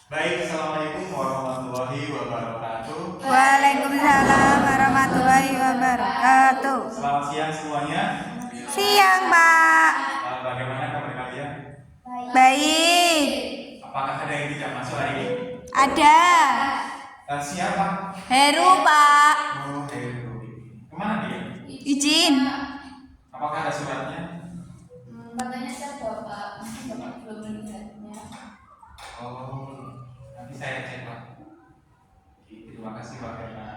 Baik, Assalamualaikum warahmatullahi wabarakatuh. Waalaikumsalam warahmatullahi wabarakatuh. Selamat siang semuanya. Siang, Pak. Bagaimana kabar kalian? Baik. Apakah ada yang tidak masuk hari ini? Ada. Siapa? Heru, Pak. Oh, Heru. Kemana dia? Izin. Apakah ada suratnya? Katanya saya bapak, mungkin bapak belum melihatnya. Oh, nanti saya cek Pak. Terima kasih Pak Herna.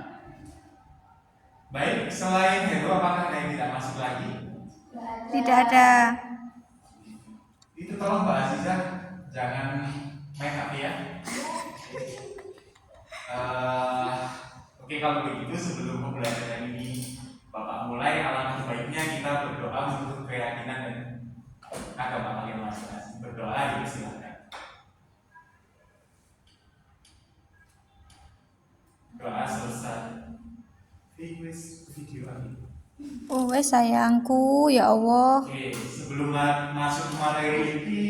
Baik, selain Heru, apakah ada yang tidak masuk lagi? Tidak ada. Itu tolong Mbak Aziza, jangan main HP ya. Oke, kalau begitu sebelum pembelajaran ini Bapak mulai, alangkah baiknya kita berdoa untuk keyakinan dan agama kalian masing-masing. Berdoa ya, silakan. Doa selesai. Video lagi. Oh, sayangku, ya Allah. Oke, sebelum masuk ke materi ini,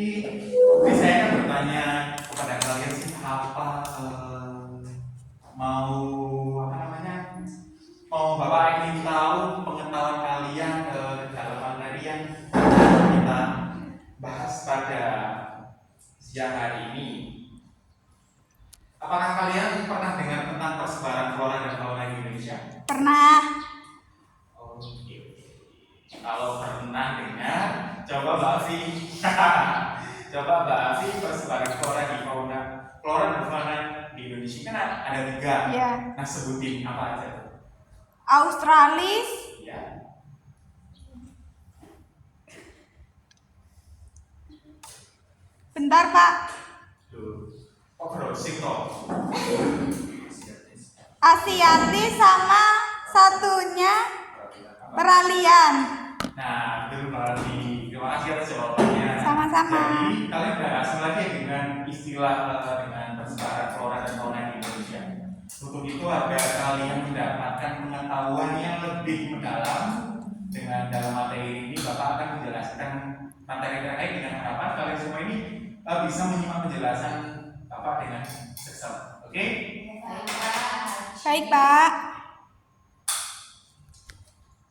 saya akan bertanya kepada kalian sih mau Bapak ingin tahu pengetahuan kalian dalam materi yang kita bahas pada siang hari ini. Apakah kalian pernah dengar tentang persebaran flora dan fauna di Indonesia? Pernah. Oke. Kalau pernah dengar, coba Mbak Afi. Coba Mbak Afi persebaran flora dan fauna di Indonesia kan ada 3. Ya. Nah, sebutin apa aja tuh? Australis. Ya. Bentar, Pak. Tuh. Oh, browsing toh. Asiatis sama satunya peralihan. Nah, itu berarti terima kasih atas jawabannya. Sama-sama. Jadi kalian udah asing lagi dengan istilah dengan persebaran flora dan fauna di Indonesia. Untuk itu agar kalian mendapatkan pengetahuan yang lebih mendalam dengan dalam materi ini, Bapak akan menjelaskan materi terkait dengan harapan kalian semua ini bisa menyimak penjelasan Bapak dengan seksama. Oke? Baik, Pak.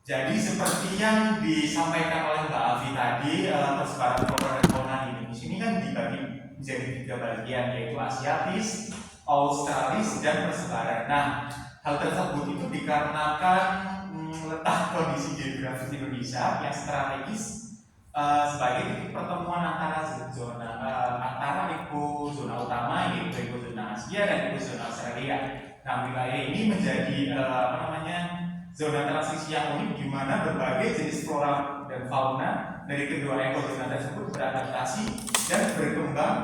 Jadi seperti yang disampaikan oleh Mbak Afi tadi, persebaran flora dan fauna di Indonesia ini kan dibagi menjadi 3 bagian, yaitu Asiatis, Australis, dan persebaran. Nah, hal tersebut itu dikarenakan letak kondisi geografis Indonesia yang strategis sebagai titik pertemuan antara zona utama, yaitu zona Asia dan zona Australia. Nah, wilayah ini menjadi zona transisi yang unik di mana berbagai jenis flora dan fauna dari kedua ekozona tersebut beradaptasi dan berkembang.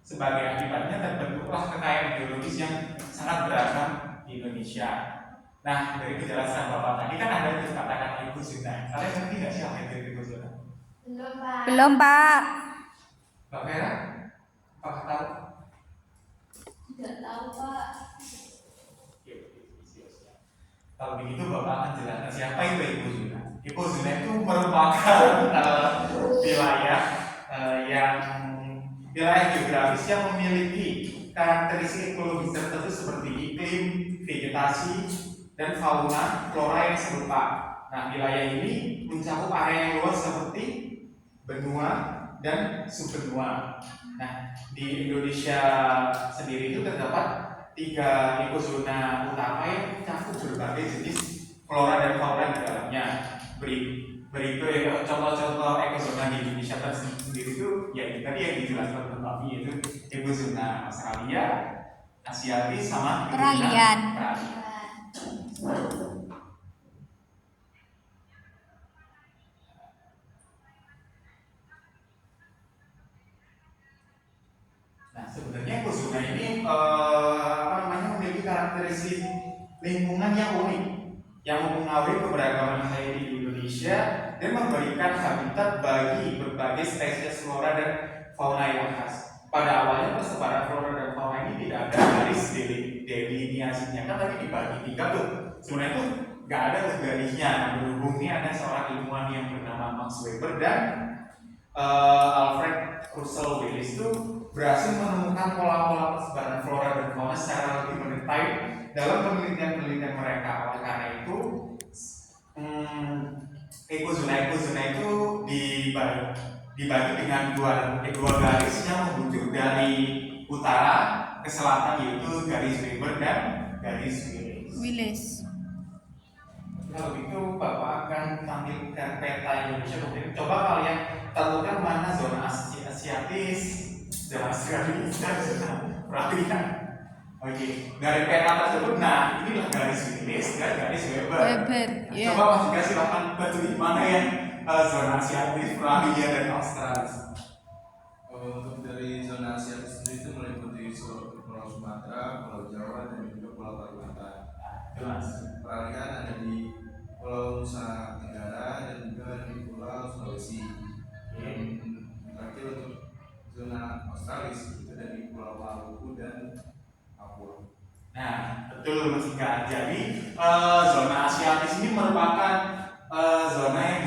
Sebagai akibatnya terbentuklah kekayaan biologis yang sangat beragam di Indonesia. Nah, dari penjelasan Bapak tadi kan ada kata-kata ekozona. Kalian ngerti nggak sih apa itu ekozona? Belum, Pak. Belum, Pak. Mbak Vera, apakah tahu? Tidak tahu, Pak. Kalau begitu Bapak akan jelaskan siapa itu ekozona. Ekozona itu merupakan wilayah geografis yang memiliki karakteristik ekologis tertentu seperti iklim, vegetasi, dan fauna flora yang serupa. Nah, wilayah ini mencakup area yang luas seperti benua dan subbenua. Nah, di Indonesia sendiri itu terdapat 3 ekozona utama yang mencakup berbagai jenis flora dan fauna di dalamnya. Berikut contoh-contoh ekozona di Indonesia sendiri itu ya tadi yang dijelaskan oleh Mbak Fi, yaitu ekozona Australia, Asiatis, sama Peralihan. Nah, sebenarnya ekozona ini memiliki karakteristik lingkungan yang unik yang mempengaruhi keberagaman hayati di Indonesia dan memberikan habitat bagi berbagai spesies flora dan fauna yang khas. Pada awalnya persebaran flora dan fauna ini tidak ada garis deliniasinya, kan tadi dibagi 3 tuh. Sebenarnya itu nggak ada garisnya. Berhubung ini ada seorang ilmuwan yang bernama Max Weber dan Alfred Russel Wallace itu berhasil menemukan pola-pola persebaran flora dan fauna secara lebih mendetail dalam penelitian-penelitian mereka. Oleh karena itu, ekozona itu dibagi dengan dua garis yang menuju dari utara ke selatan, yaitu garis Weber dan garis Willis. Kalau gitu Bapak akan tampilkan peta Indonesia. Kemudian coba kalian tentukan mana zona Asiatis, zona Australia, dan zona perhatian. Oke, dari peta tersebut, nah inilah garis Willis dan garis Weber. Ya. Coba Mas juga silakan bantu di mana ya zona Asiatis, perhatian dan Australia. Untuk dari zona Asiatis sendiri itu meliputi Pulau Sumatera, Pulau Jawa, dan juga Pulau Kalimantan. Jelas. Peralihan ada di Pulau Nusa Tenggara dan juga di Pulau Sulawesi. Dan terakhir untuk zona Australis itu dari Pulau Maluku dan Papua. Nah, betul Mas Ika. Jadi zona Asiatis ini merupakan zona yang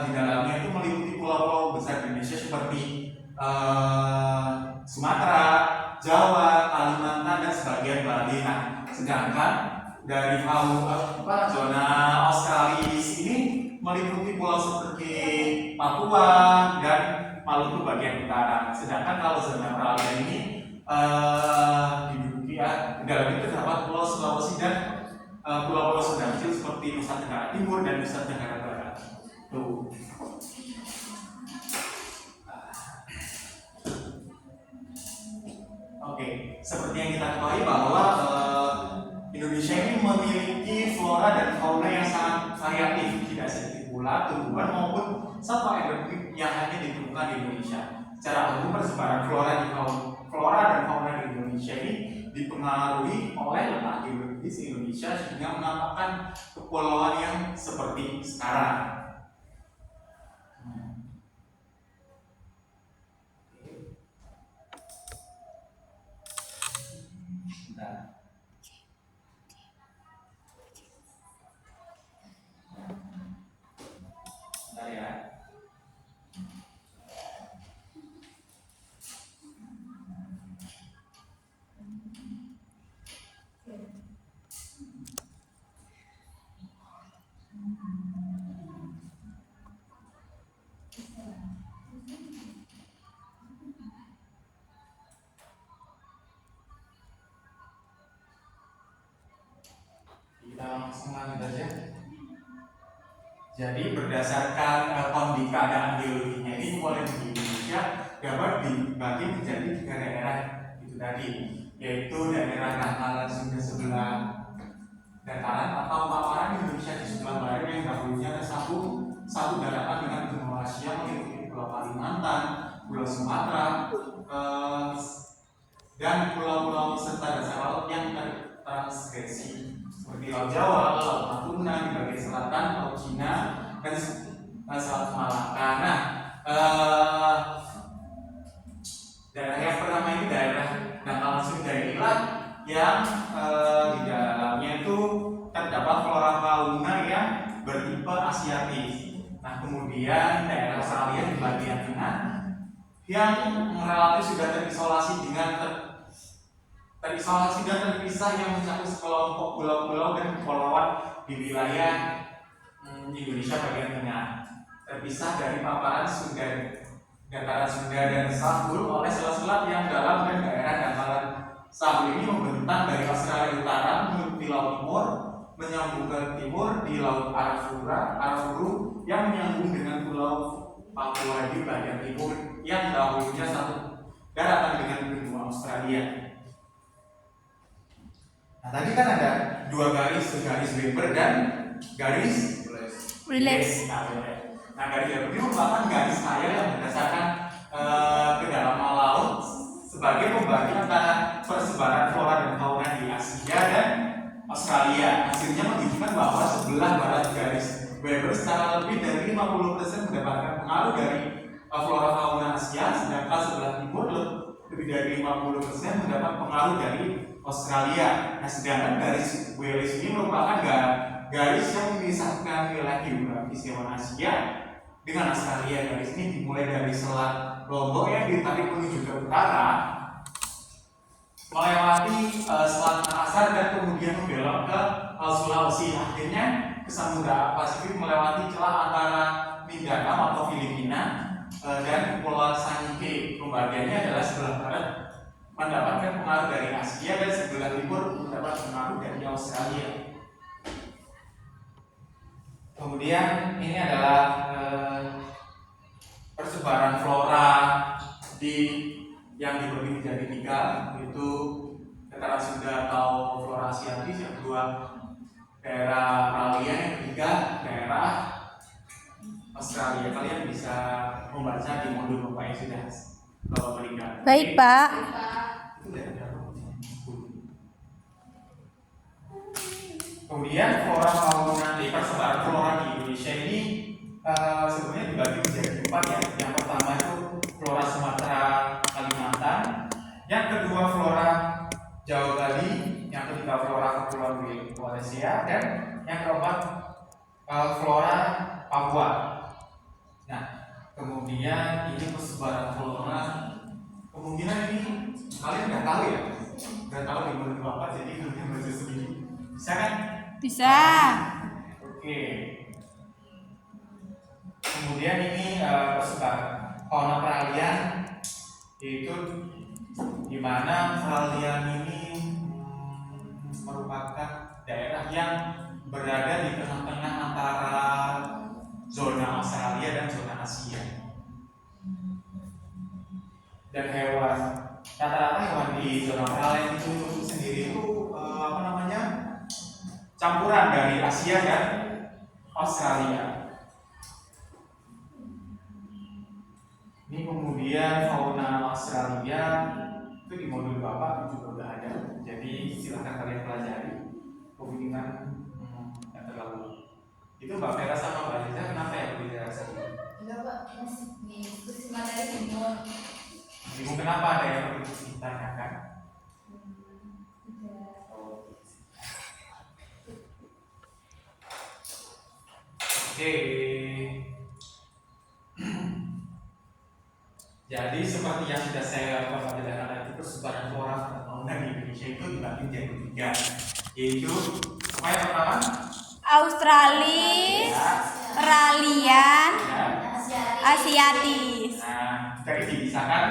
di dalamnya itu meliputi pulau-pulau besar di Indonesia seperti Sumatera, Jawa, Kalimantan, dan sebagian Bali. Nah, sedangkan dari zona Australis ini meliputi pulau seperti Papua dan Maluku bagian utara. Sedangkan kalau zona peralihan ini diduduki di dalam itu terdapat pulau Sulawesi dan pulau-pulau sedang kecil seperti Nusa Tenggara Timur dan Nusa Tenggara Barat. Tuh. Oke, seperti yang kita ketahui bahwa Indonesia ini memiliki flora dan fauna yang sangat variatif, tidak sedikit pula tumbuhan maupun satwa endemik yang hanya ditemukan di Indonesia. Secara umum persebaran flora dan fauna di Indonesia ini dipengaruhi oleh letak geografis Indonesia sehingga menampakkan kepulauan yang seperti sekarang. Bentar ya. Kita langsung lanjut aja. Jadi berdasarkan kondisi keadaan geologinya ini mulai di Indonesia dapat dibagi menjadi 3 daerah itu tadi, yaitu daerah dataran Sunda sebelah dataran atau paparan Indonesia di sebelah barat yang dahulunya satu daratan dengan benua Asia meliputi Pulau Kalimantan, Pulau Sumatera, dan pulau-pulau serta dasar laut yang tertransgresi seperti Laut Jawa, Laut Natuna di bagian selatan, Laut Cina, dan Selat Malaka. Nah, daerah yang pertama ini daerah dataran Sunda inilah yang di dalamnya itu terdapat flora fauna yang bertipe Asiatis. Nah, kemudian daerah Australia di bagian tengah yang relatif sudah terisolasi dan terpisah yang mencakup sekelompok pulau-pulau dan kepulauan di wilayah Indonesia bagian tengah, terpisah dari paparan dataran Sunda dan Sahul oleh selat-selat yang dalam, dan daerah dataran Sahul ini membentang dari Australia Utara menuju Laut Timur, menyambung ke timur di Laut Arafuru yang menyambung dengan Pulau Papua di bagian timur yang dahulunya satu daratan dengan benua Australia. Nah, tadi kan ada 2 garis Weber dan garis Willis. Nah, garis Weber ini merupakan garis air yang berdasarkan kedalaman laut sebagai pembagi antara persebaran flora dan fauna di Asia dan Australia. Hasilnya menunjukkan bahwa sebelah barat garis Weber secara lebih dari 50% mendapatkan pengaruh dari flora fauna Asia, sedangkan sebelah timur lebih dari 50% mendapat pengaruh dari Australia. Nah, sedangkan garis Willis ini merupakan garis yang memisahkan wilayah geografis hewan Asia dengan Australia. Dari sini dimulai dari Selat Lombok yang ditarik menuju ke utara, melewati Selat Makassar dan kemudian membelok ke Sulawesi, akhirnya ke Samudra Pasifik melewati celah antara Mindanao atau Filipina dan Pulau Sangihe. Pembagiannya adalah sebelah barat mendapatkan pengaruh dari Asia dan sebelah timur mendapat pengaruh dari Australia. Kemudian ini adalah persebaran flora yang dibagi menjadi 3, yaitu Dataran Sunda atau flora asiatis, yang kedua daerah Australia, yang ketiga daerah Australia. Kalian bisa membaca di modul Bapak yang sudah berikan. Baik, Pak. Itu dari kemudian flora fauna di persebaran flora di Indonesia ini sebenarnya dibagi menjadi 4 ya. Yang pertama itu flora Sumatera Kalimantan, yang kedua flora Jawa Bali, yang ketiga flora Kepulauan Malaysia, dan yang keempat flora Papua. Nah, kemudian ini persebaran flora, kemungkinan ini kalian nggak tahu ya, nggak tahu di menurut Bapak, jadi kalian baca sendiri. Bisa kan? Bisa. Oke. Kemudian ini persebaran fauna peralihan, yaitu di mana peralihan ini merupakan daerah yang berada di tengah-tengah antara zona Australia dan zona Asia. Dan hewan, rata-rata hewan di zona peralihan itu sendiri itu campuran dari Asia dan Australia. Ini kemudian fauna Australia itu di modul Bapak juga udah ada, jadi silahkan kalian pelajari. Kemungkinan nggak terlalu. Itu Mbak Vera sama Mbak Liza kenapa ya berbeda rasanya? Enggak, Pak. Nih, terus materi bingung. Bingung kenapa, ada yang perlu ditanyakan? Oke. Jadi seperti yang sudah saya perhatikan tadi, persebaran flora dan fauna di Indonesia itu dibagi menjadi 3, yaitu apa yang pertama? Australis, peralihan, Ya. Asiatis. Nah, tadi dipisahkan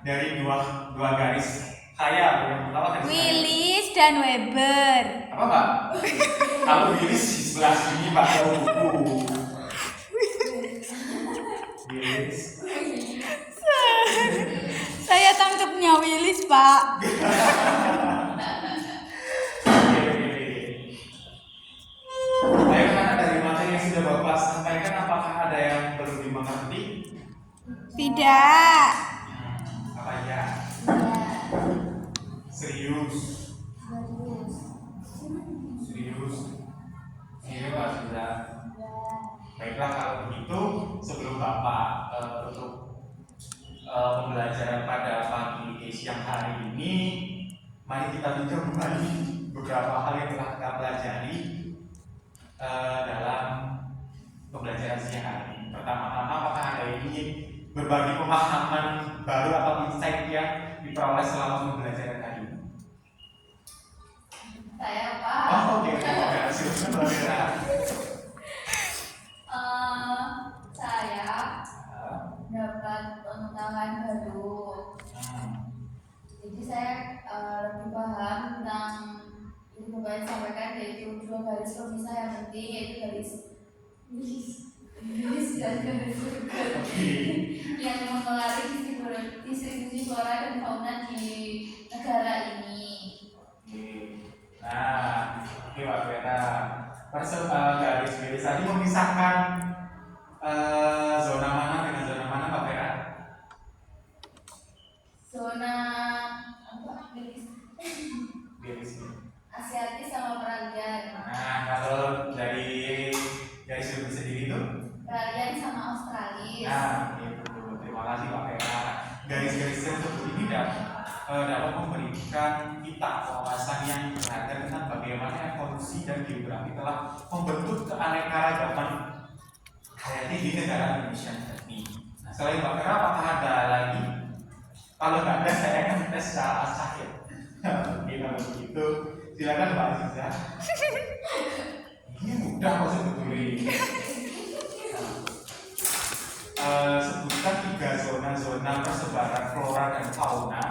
dari dua garis khayal. Yang pertama garis khayal. Willis dan Weber. Apa Mbak? Kalau Willis di sebelah sini Mbak, tahu buku. Willis. Saya tangkapnya Willis, Pak. Baik, karena dari materi yang sudah Bapak sampaikan, apakah ada yang perlu dimengerti? Tidak. Apa ya? Serius. Ini Pak sudah. Baiklah, kalau begitu sebelum Bapak tutup pembelajaran pada pagi siang hari ini, mari kita tinjau kembali beberapa hal yang telah kita pelajari dalam pembelajaran siang hari ini. Pertama-tama, apakah ada yang ingin berbagi pemahaman baru atau insight yang diperoleh selama pembelajaran hari ini? Saya, Pak. Oh, oke, Bapak silakan Mbak Vera. Saya dapat pengetahuan baru. Jadi saya lebih paham tentang yang Bapak sampaikan, yaitu 2 garis pemisah yang penting, yaitu garis dan garis yang mempengaruhi distribusi flora dan fauna di negara ini. Nah, oke Pak Vera. Garis tadi memisahkan zona mana dengan zona mana Pak Vera? Zona apa? Garis ini. Asiatis sama peralihan. Nah, kalau dari garis sendiri itu? Peralihan sama Australia. Nah, itu. Terima kasih Pak Vera. Garis-garis tersebut ini dapat memberikan kita wawasan yang berharga tentang bagaimana evolusi dan geografi telah membentuk keanekaragaman Jadi di negara Indonesia ini. Nah, selain Mbak Vera, apakah ada lagi? Kalau nggak ada, saya akan tes secara sakit. Oke, kalau begitu, silakan Mbak Aziza. Ini mudah kok sebetulnya. Sebutkan 3 zona-zona persebaran flora dan fauna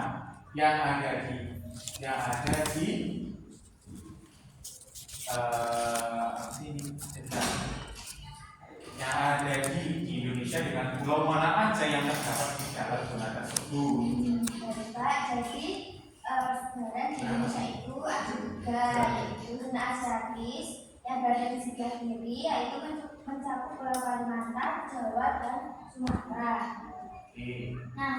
yang ada di yang ada di Indonesia, dengan pulau mana aja yang terdapat di dalam zona tersebut. Pak, jadi persebaran di Indonesia itu ada 3, yaitu zona asiatis yang berada di sebelah kiri, yaitu mencakup Pulau Kalimantan, Jawa, dan Sumatera. Nah,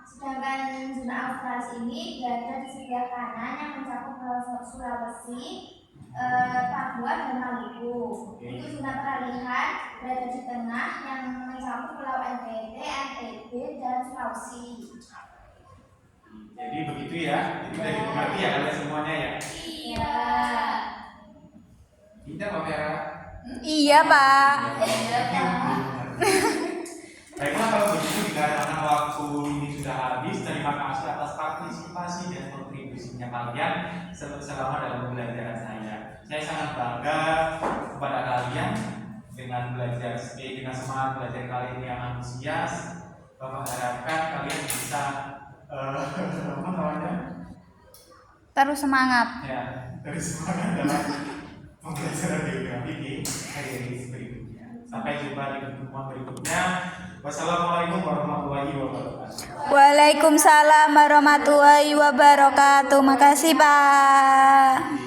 sedangkan zona australis ini berada di sebelah kanan yang mencakup Pulau Sulawesi, Papua, dan Maluku. Untuk zona peralihan berada di tengah yang mencakup Pulau NTT, NTB, dan Sulawesi. Jadi begitu ya, itu udah dimengerti ya kalian semuanya ya. Iya. Tidak Mbak Vera? Iya, Pak. Baiklah, kalau begitu dikarenakan waktu ini sudah habis, terima kasih atas partisipasi dan kontribusinya kalian selama dalam pembelajaran saya. Saya sangat bangga kepada kalian dengan dengan semangat belajar kalian yang antusias. Bapak harapkan kalian bisa Terus semangat. Ya, terus semangat dalam pembelajaran geografi di hari berikutnya. Sampai jumpa di pertemuan berikutnya. Wassalamualaikum warahmatullahi wabarakatuh. Waalaikumsalam warahmatullahi wabarakatuh. Makasih, Pak.